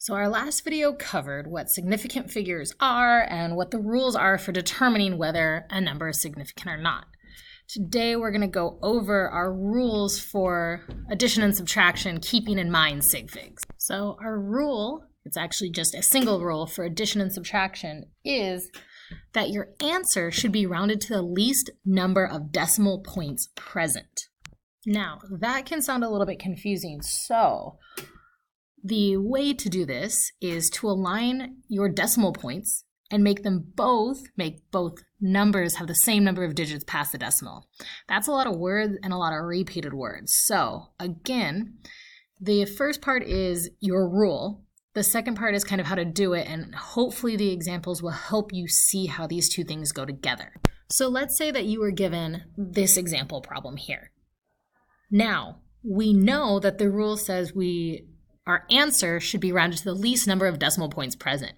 So our last video covered what significant figures are and what the rules are for determining whether a number is significant or not. Today we're going to go over our rules for addition and subtraction, keeping in mind sig figs. So our rule, it's actually just a single rule for addition and subtraction, is that your answer should be rounded to the least number of decimal points present. Now, that can sound a little bit confusing, so the way to do this is to align your decimal points and make both numbers have the same number of digits past the decimal. That's a lot of words and a lot of repeated words. So again, the first part is your rule. The second part is kind of how to do it, and hopefully the examples will help you see how these two things go together. So let's say that you were given this example problem here. Now, we know that the rule says our answer should be rounded to the least number of decimal points present.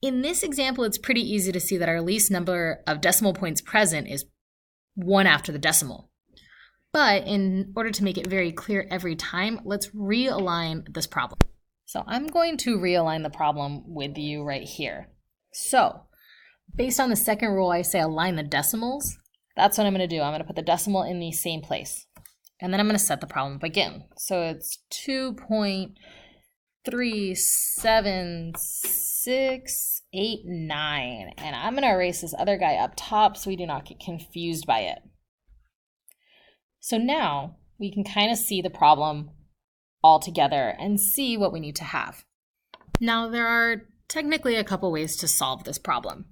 In this example, it's pretty easy to see that our least number of decimal points present is 1 after the decimal. But in order to make it very clear every time, let's realign this problem. So I'm going to realign the problem with you right here. So based on the second rule, I say align the decimals. That's what I'm going to do. I'm going to put the decimal in the same place. And then I'm going to set the problem up again. So it's 2.3769. And I'm going to erase this other guy up top so we do not get confused by it. So now we can kind of see the problem all together and see what we need to have. Now there are technically a couple ways to solve this problem.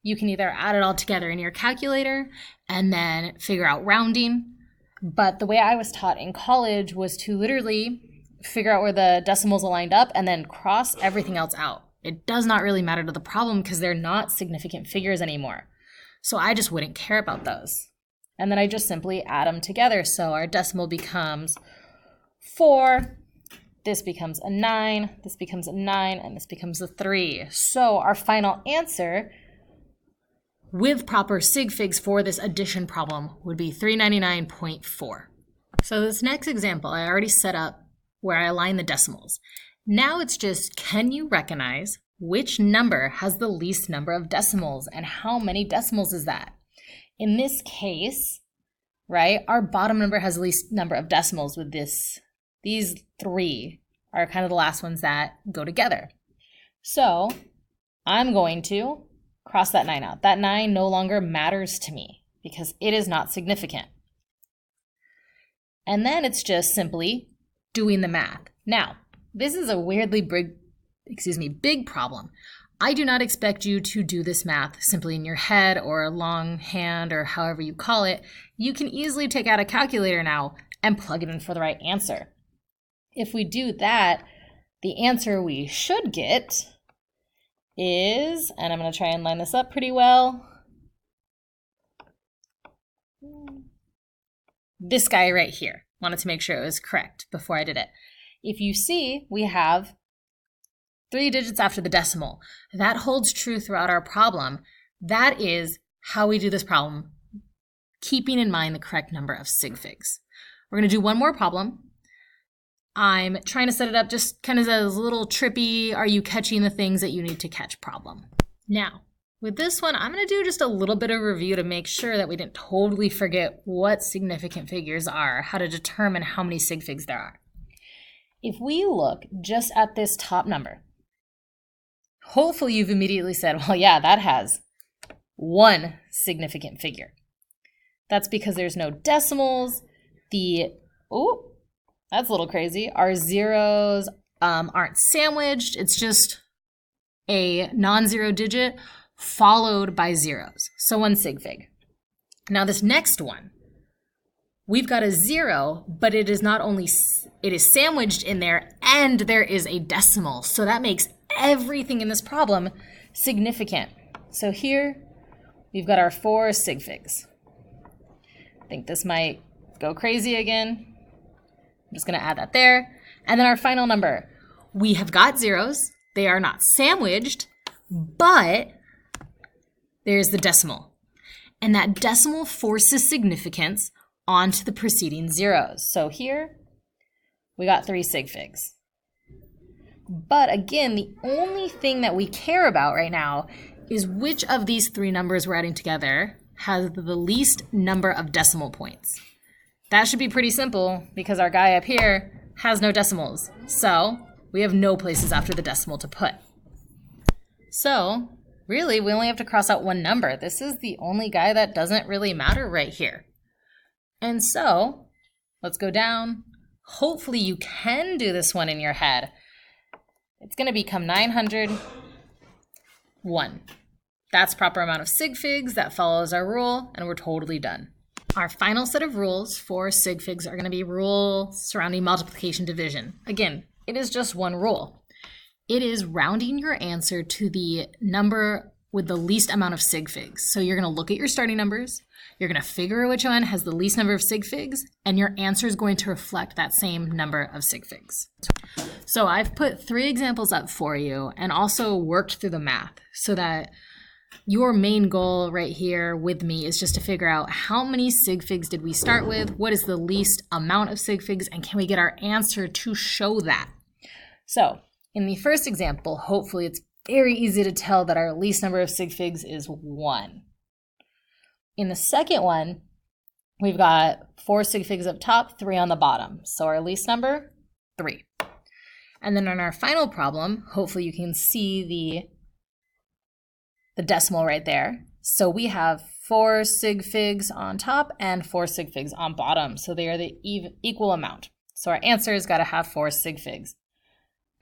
You can either add it all together in your calculator and then figure out rounding. But the way I was taught in college was to literally figure out where the decimals aligned up and then cross everything else out. It does not really matter to the problem because they're not significant figures anymore. So I just wouldn't care about those. And then I just simply add them together. So our decimal becomes 4, this becomes a 9, this becomes a 9, and this becomes a 3. So our final answer with proper sig figs for this addition problem would be 399.4. So this next example, I already set up where I align the decimals. Now it's just, can you recognize which number has the least number of decimals and how many decimals is that? In this case, right, our bottom number has the least number of decimals with this. These 3 are kind of the last ones that go together. So I'm going to cross that 9 out. That 9 no longer matters to me because it is not significant. And then it's just simply doing the math. Now, this is a weirdly big problem. I do not expect you to do this math simply in your head or longhand or however you call it. You can easily take out a calculator now and plug it in for the right answer. If we do that, the answer we should get is, and I'm going to try and line this up pretty well, this guy right here. Wanted to make sure it was correct before I did it. If you see, we have 3 digits after the decimal. That holds true throughout our problem. That is how we do this problem, keeping in mind the correct number of sig figs. We're going to do one more problem. I'm trying to set it up just kind of as a little trippy, are you catching the things that you need to catch problem. Now, with this one, I'm going to do just a little bit of review to make sure that we didn't totally forget what significant figures are, how to determine how many sig figs there are. If we look just at this top number, hopefully you've immediately said, well, yeah, that has 1 significant figure. That's because there's no decimals. That's a little crazy. Our zeros aren't sandwiched. It's just a non-zero digit followed by zeros. So 1 sig fig. Now this next one, we've got a 0, but it is sandwiched in there and there is a decimal. So that makes everything in this problem significant. So here we've got our 4 sig figs. I think this might go crazy again. I'm just going to add that there. And then our final number. We have got zeros. They are not sandwiched, but there's the decimal. And that decimal forces significance onto the preceding zeros. So here we got 3 sig figs. But again, the only thing that we care about right now is which of these three numbers we're adding together has the least number of decimal points. That should be pretty simple because our guy up here has no decimals. So we have no places after the decimal to put. So really, we only have to cross out one number. This is the only guy that doesn't really matter right here. And so let's go down. Hopefully you can do this one in your head. It's going to become 901. That's proper amount of sig figs. That follows our rule, and we're totally done. Our final set of rules for sig figs are going to be rules surrounding multiplication division. Again, it is just one rule. It is rounding your answer to the number with the least amount of sig figs. So you're going to look at your starting numbers, you're going to figure out which one has the least number of sig figs, and your answer is going to reflect that same number of sig figs. So I've put 3 examples up for you and also worked through the math so that your main goal right here with me is just to figure out how many sig figs did we start with, what is the least amount of sig figs, and can we get our answer to show that? So in the first example, hopefully it's very easy to tell that our least number of sig figs is 1. In the second one, we've got 4 sig figs up top, 3 on the bottom. So our least number, 3. And then on our final problem, hopefully you can see the decimal right there. So we have 4 sig figs on top and 4 sig figs on bottom. So they are the equal amount. So our answer has got to have 4 sig figs.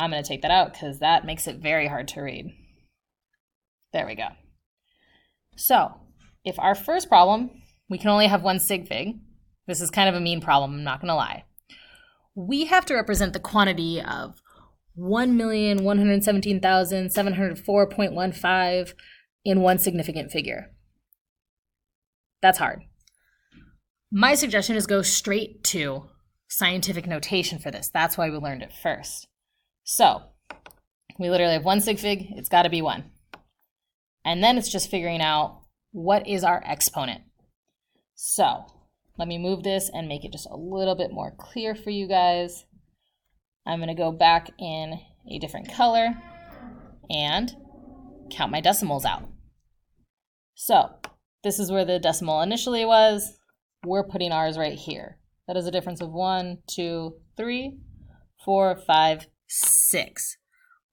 I'm going to take that out because that makes it very hard to read. There we go. So if our first problem, we can only have 1 sig fig. This is kind of a mean problem, I'm not going to lie. We have to represent the quantity of 1,117,704.15 in one significant figure. That's hard. My suggestion is go straight to scientific notation for this. That's why we learned it first. So we literally have 1 sig fig, it's got to be 1. And then it's just figuring out what is our exponent. So let me move this and make it just a little bit more clear for you guys. I'm going to go back in a different color and count my decimals out. So this is where the decimal initially was. We're putting ours right here. That is a difference of 1, 2, 3, 4, 5, 6.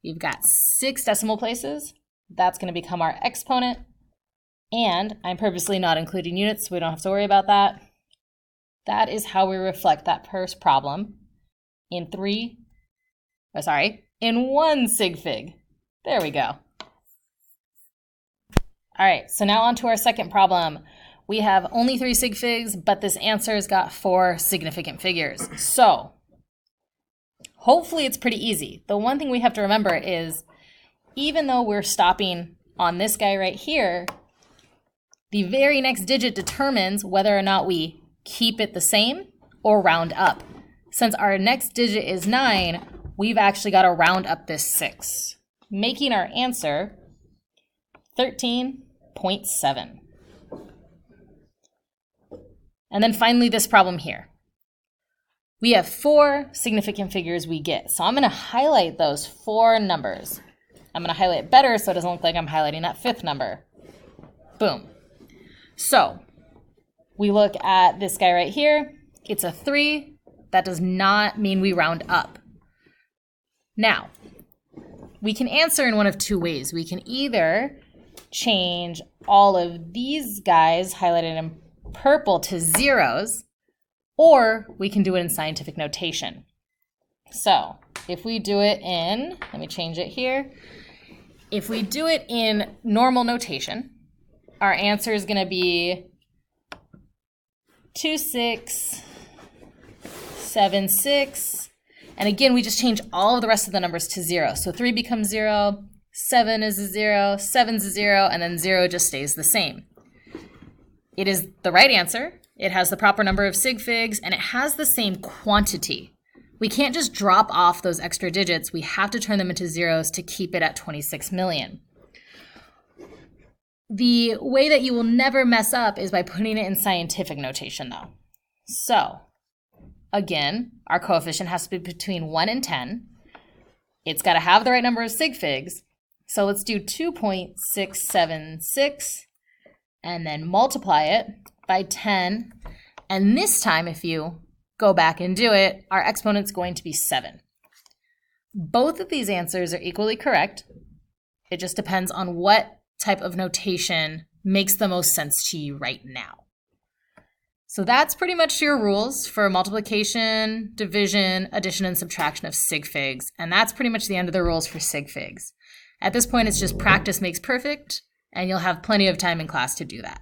We've got 6 decimal places. That's going to become our exponent. And I'm purposely not including units, so we don't have to worry about that. That is how we reflect that first problem in 1 sig fig. There we go. All right, so now on to our second problem. We have only 3 sig figs, but this answer's got 4 significant figures. So hopefully it's pretty easy. The one thing we have to remember is even though we're stopping on this guy right here, the very next digit determines whether or not we keep it the same or round up. Since our next digit is 9, we've actually got to round up this 6, making our answer 13.7. And then finally this problem here. We have 4 significant figures we get. So I'm going to highlight those 4 numbers. I'm going to highlight it better so it doesn't look like I'm highlighting that 5th number. Boom. So we look at this guy right here. It's a 3. That does not mean we round up. Now, we can answer in one of 2 ways. We can either change all of these guys highlighted in purple to zeros, or we can do it in scientific notation. So if we do it in, let me change it here. If we do it in normal notation, our answer is going to be 2676. And again, we just change all of the rest of the numbers to 0. So 3 becomes 0, 7 is a 0, 7's a 0, and then 0 just stays the same. It is the right answer. It has the proper number of sig figs, and it has the same quantity. We can't just drop off those extra digits. We have to turn them into zeros to keep it at 26 million. The way that you will never mess up is by putting it in scientific notation, though. So, again, our coefficient has to be between 1 and 10. it's got to have the right number of sig figs. So let's do 2.676 and then multiply it by 10. And this time, if you go back and do it, our exponent's going to be 7. Both of these answers are equally correct. It just depends on what type of notation makes the most sense to you right now. So that's pretty much your rules for multiplication, division, addition, and subtraction of sig figs. And that's pretty much the end of the rules for sig figs. At this point, it's just practice makes perfect, and you'll have plenty of time in class to do that.